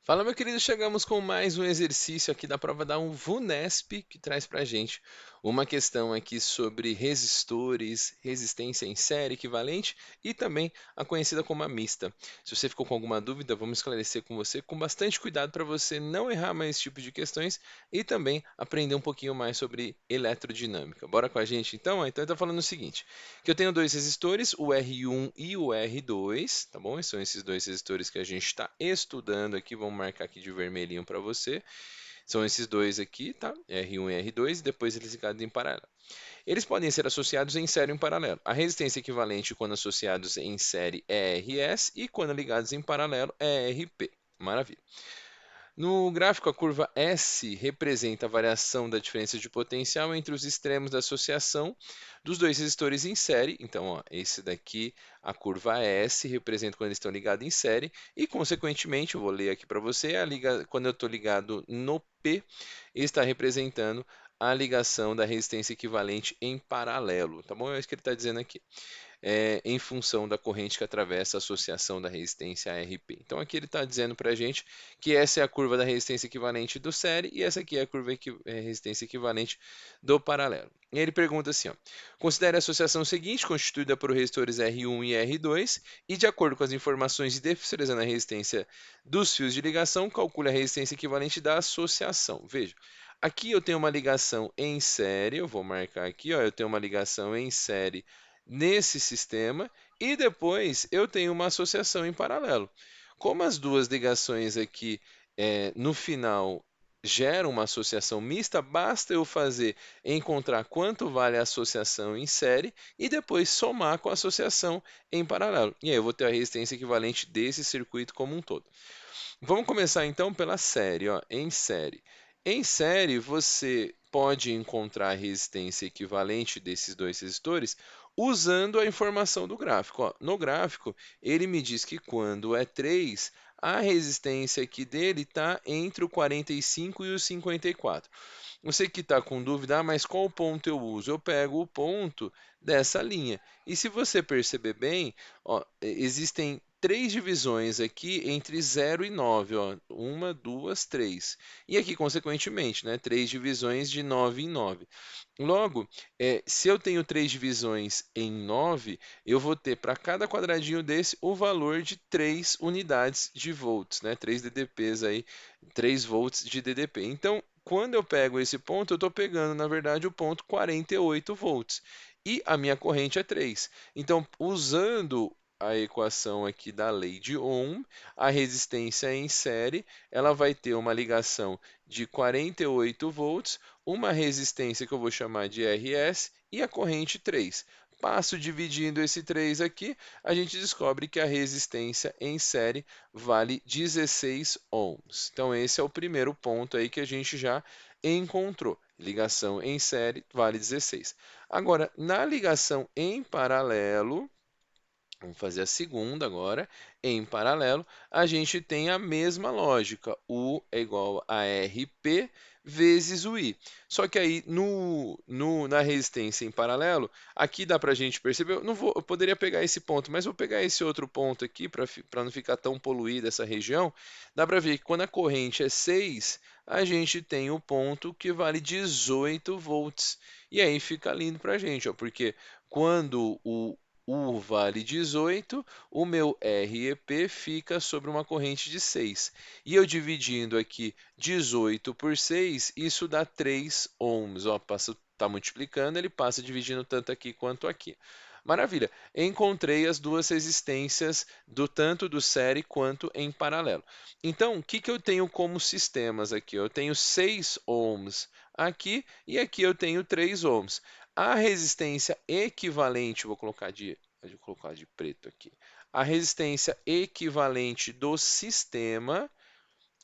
Fala, meu querido, chegamos com mais um exercício aqui da prova da VUNESP, que traz pra gente uma questão aqui sobre resistores, resistência em série equivalente e também a conhecida como a mista. Se você ficou com alguma dúvida, vamos esclarecer com você com bastante cuidado para você não errar mais esse tipo de questões e também aprender um pouquinho mais sobre eletrodinâmica. Bora com a gente então? Então ele está falando o seguinte, que eu tenho dois resistores, o R1 e o R2, tá bom? São esses dois resistores que a gente está estudando aqui, vamos marcar aqui de vermelhinho para você. São esses dois aqui, tá? R1 e R2, e depois eles ligados em paralelo. Eles podem ser associados em série ou em paralelo. A resistência equivalente quando associados em série é RS e quando ligados em paralelo é RP. Maravilha. No gráfico, a curva S representa a variação da diferença de potencial entre os extremos da associação dos dois resistores em série. Então, ó, esse daqui, a curva S, representa quando eles estão ligados em série. E, consequentemente, eu vou ler aqui para você, quando eu estou ligado no P, está representando a ligação da resistência equivalente em paralelo. Tá bom? É isso que ele está dizendo aqui em função da corrente que atravessa a associação da resistência a RP. Então aqui ele está dizendo para a gente que essa é a curva da resistência equivalente do série e essa aqui é a curva resistência equivalente do paralelo. E ele pergunta assim, ó, considere a associação seguinte, constituída por resistores R1 e R2, e de acordo com as informações e definição a resistência dos fios de ligação, calcule a resistência equivalente da associação. Veja, aqui eu tenho uma ligação em série, eu vou marcar aqui, ó, eu tenho uma ligação em série nesse sistema e depois eu tenho uma associação em paralelo. Como as duas ligações aqui no final geram uma associação mista, basta eu encontrar quanto vale a associação em série e depois somar com a associação em paralelo. E aí eu vou ter a resistência equivalente desse circuito como um todo. Vamos começar então pela série, ó, em série. Em série, você pode encontrar a resistência equivalente desses dois resistores usando a informação do gráfico. Ó. No gráfico, ele me diz que quando é 3, a resistência aqui dele está entre o 45 e o 54. Você que está com dúvida, mas qual ponto eu uso? Eu pego o ponto dessa linha. E se você perceber bem, ó, existem três divisões aqui entre 0 e 9. Ó. Uma, duas, três. E aqui, consequentemente, né, três divisões de 9 em 9. Logo, se eu tenho três divisões em 9, eu vou ter para cada quadradinho desse o valor de 3 unidades de volts, né? 3 DDPs aí, 3 volts de DDP. Então, quando eu pego esse ponto, eu estou pegando, na verdade, o ponto 48 volts. E a minha corrente é 3. Então, usando a equação aqui da lei de Ohm, a resistência em série, ela vai ter uma ligação de 48 volts, uma resistência que eu vou chamar de RS e a corrente 3. Passo dividindo esse 3 aqui, a gente descobre que a resistência em série vale 16 ohms. Então esse é o primeiro ponto aí que a gente já encontrou. Ligação em série vale 16. Agora, na ligação em paralelo, vamos fazer a segunda agora. Em paralelo, a gente tem a mesma lógica. U é igual a RP vezes o I. Só que aí, na resistência em paralelo, aqui dá para a gente perceber, eu poderia pegar esse ponto, mas vou pegar esse outro ponto aqui para não ficar tão poluída essa região. Dá para ver que quando a corrente é 6, a gente tem o ponto que vale 18 volts. E aí fica lindo para a gente, ó, porque quando o U vale 18, o meu REP fica sobre uma corrente de 6. E eu dividindo aqui 18 por 6, isso dá 3 ohms. Ó, está multiplicando, ele passa dividindo tanto aqui quanto aqui. Maravilha, encontrei as duas resistências tanto do série quanto em paralelo. Então, o que, que eu tenho como sistemas aqui? Eu tenho 6 ohms aqui e aqui eu tenho 3 ohms. A resistência equivalente, vou colocar de preto aqui. A resistência equivalente do sistema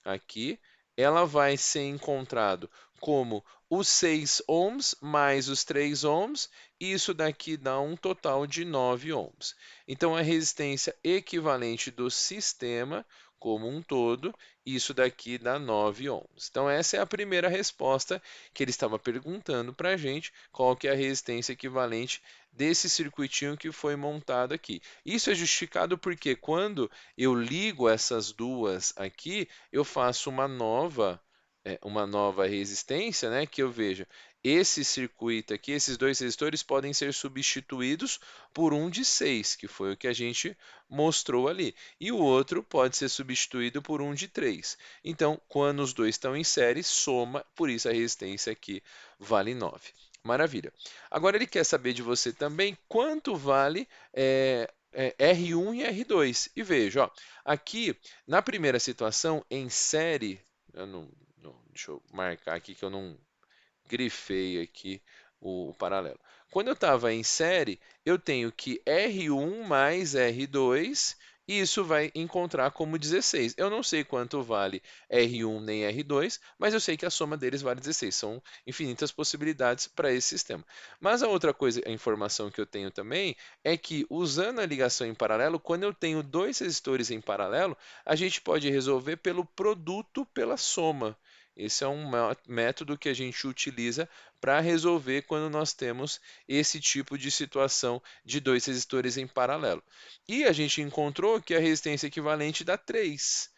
aqui, ela vai ser encontrado como os 6 ohms mais os 3 ohms, e isso daqui dá um total de 9 ohms. Então, a resistência equivalente do sistema como um todo, isso daqui dá 9 ohms. Então essa é a primeira resposta que ele estava perguntando para a gente, qual que é a resistência equivalente desse circuitinho que foi montado aqui. Isso é justificado porque quando eu ligo essas duas aqui, eu faço uma nova resistência, né, que eu veja esse circuito aqui, esses dois resistores podem ser substituídos por um de 6, que foi o que a gente mostrou ali. E o outro pode ser substituído por um de 3. Então, quando os dois estão em série, soma, por isso a resistência aqui vale 9. Maravilha. Agora ele quer saber de você também quanto vale R1 e R2. E veja, ó, aqui na primeira situação, em série, deixa eu marcar aqui que eu não grifei aqui o paralelo. Quando eu estava em série, eu tenho que R1 mais R2, e isso vai encontrar como 16. Eu não sei quanto vale R1 nem R2, mas eu sei que a soma deles vale 16. São infinitas possibilidades para esse sistema. Mas a outra coisa, a informação que eu tenho também, é que usando a ligação em paralelo, quando eu tenho dois resistores em paralelo, a gente pode resolver pelo produto pela soma. Esse é um método que a gente utiliza para resolver quando nós temos esse tipo de situação de dois resistores em paralelo. E a gente encontrou que a resistência equivalente dá 3.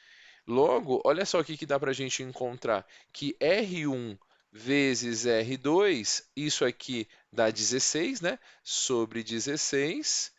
Logo, olha só o que dá para a gente encontrar, que R1 vezes R2, isso aqui dá 16, né? Sobre 16,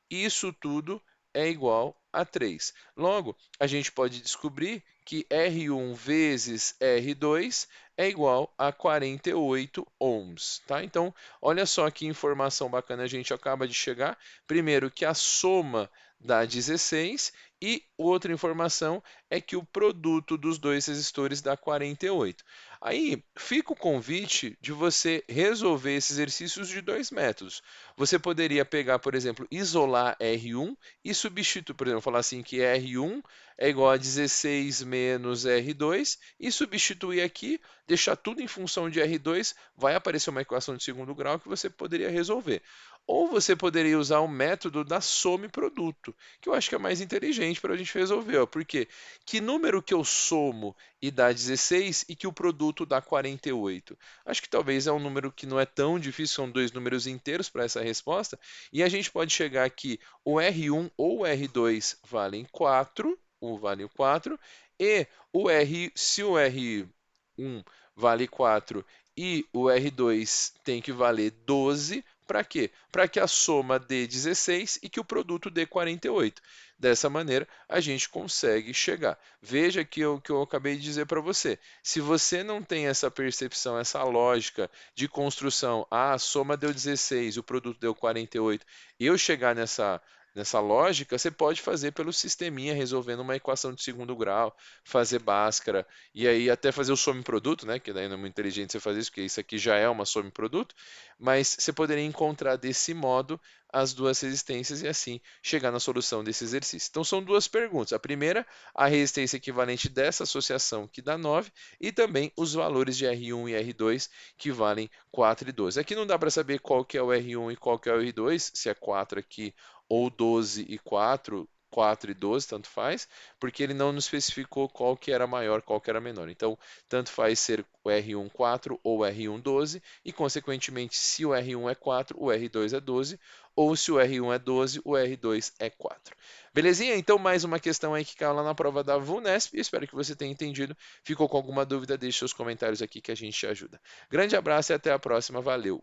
isso tudo é igual a 3. Logo, a gente pode descobrir que R1 vezes R2 é igual a 48 ohms, tá? Então, olha só que informação bacana a gente acaba de chegar. Primeiro, que a soma dá 16 e outra informação é que o produto dos dois resistores dá 48. Aí fica o convite de você resolver esses exercícios de dois métodos. Você poderia pegar, por exemplo, isolar R1 e substituir, por exemplo, falar assim que R1 é igual a 16 menos R2 e substituir aqui, deixar tudo em função de R2, vai aparecer uma equação de segundo grau que você poderia resolver. Ou você poderia usar o método da soma e produto, que eu acho que é mais inteligente para a gente resolver, ó, porque que número que eu somo e dá 16 e que o produto dá 48? Acho que talvez é um número que não é tão difícil, são dois números inteiros para essa resposta, e a gente pode chegar aqui, o R1 ou o R2 valem 4, vale 4, e se o R1 vale 4 e o R2 tem que valer 12, para quê? Para que a soma dê 16 e que o produto dê 48. Dessa maneira, a gente consegue chegar. Veja que o que eu acabei de dizer para você. Se você não tem essa percepção, essa lógica de construção, a soma deu 16, o produto deu 48, e eu chegar nessa lógica, você pode fazer pelo sisteminha, resolvendo uma equação de segundo grau, fazer Bhaskara, e aí até fazer o some-produto, né? Que daí não é muito inteligente você fazer isso, porque isso aqui já é uma some-produto, mas você poderia encontrar desse modo as duas resistências e assim chegar na solução desse exercício. Então são duas perguntas. A primeira, a resistência equivalente dessa associação que dá 9 e também os valores de R1 e R2 que valem 4 e 12. Aqui não dá para saber qual que é o R1 e qual que é o R2, se é 4 aqui ou 12 e 4, 4 e 12, tanto faz, porque ele não nos especificou qual que era maior, qual que era menor. Então, tanto faz ser o R1 4 ou o R1 12, e consequentemente, se o R1 é 4, o R2 é 12, ou se o R1 é 12, o R2 é 4. Belezinha? Então, mais uma questão aí que caiu lá na prova da VUNESP. Espero que você tenha entendido. Ficou com alguma dúvida? Deixe seus comentários aqui que a gente te ajuda. Grande abraço e até a próxima. Valeu!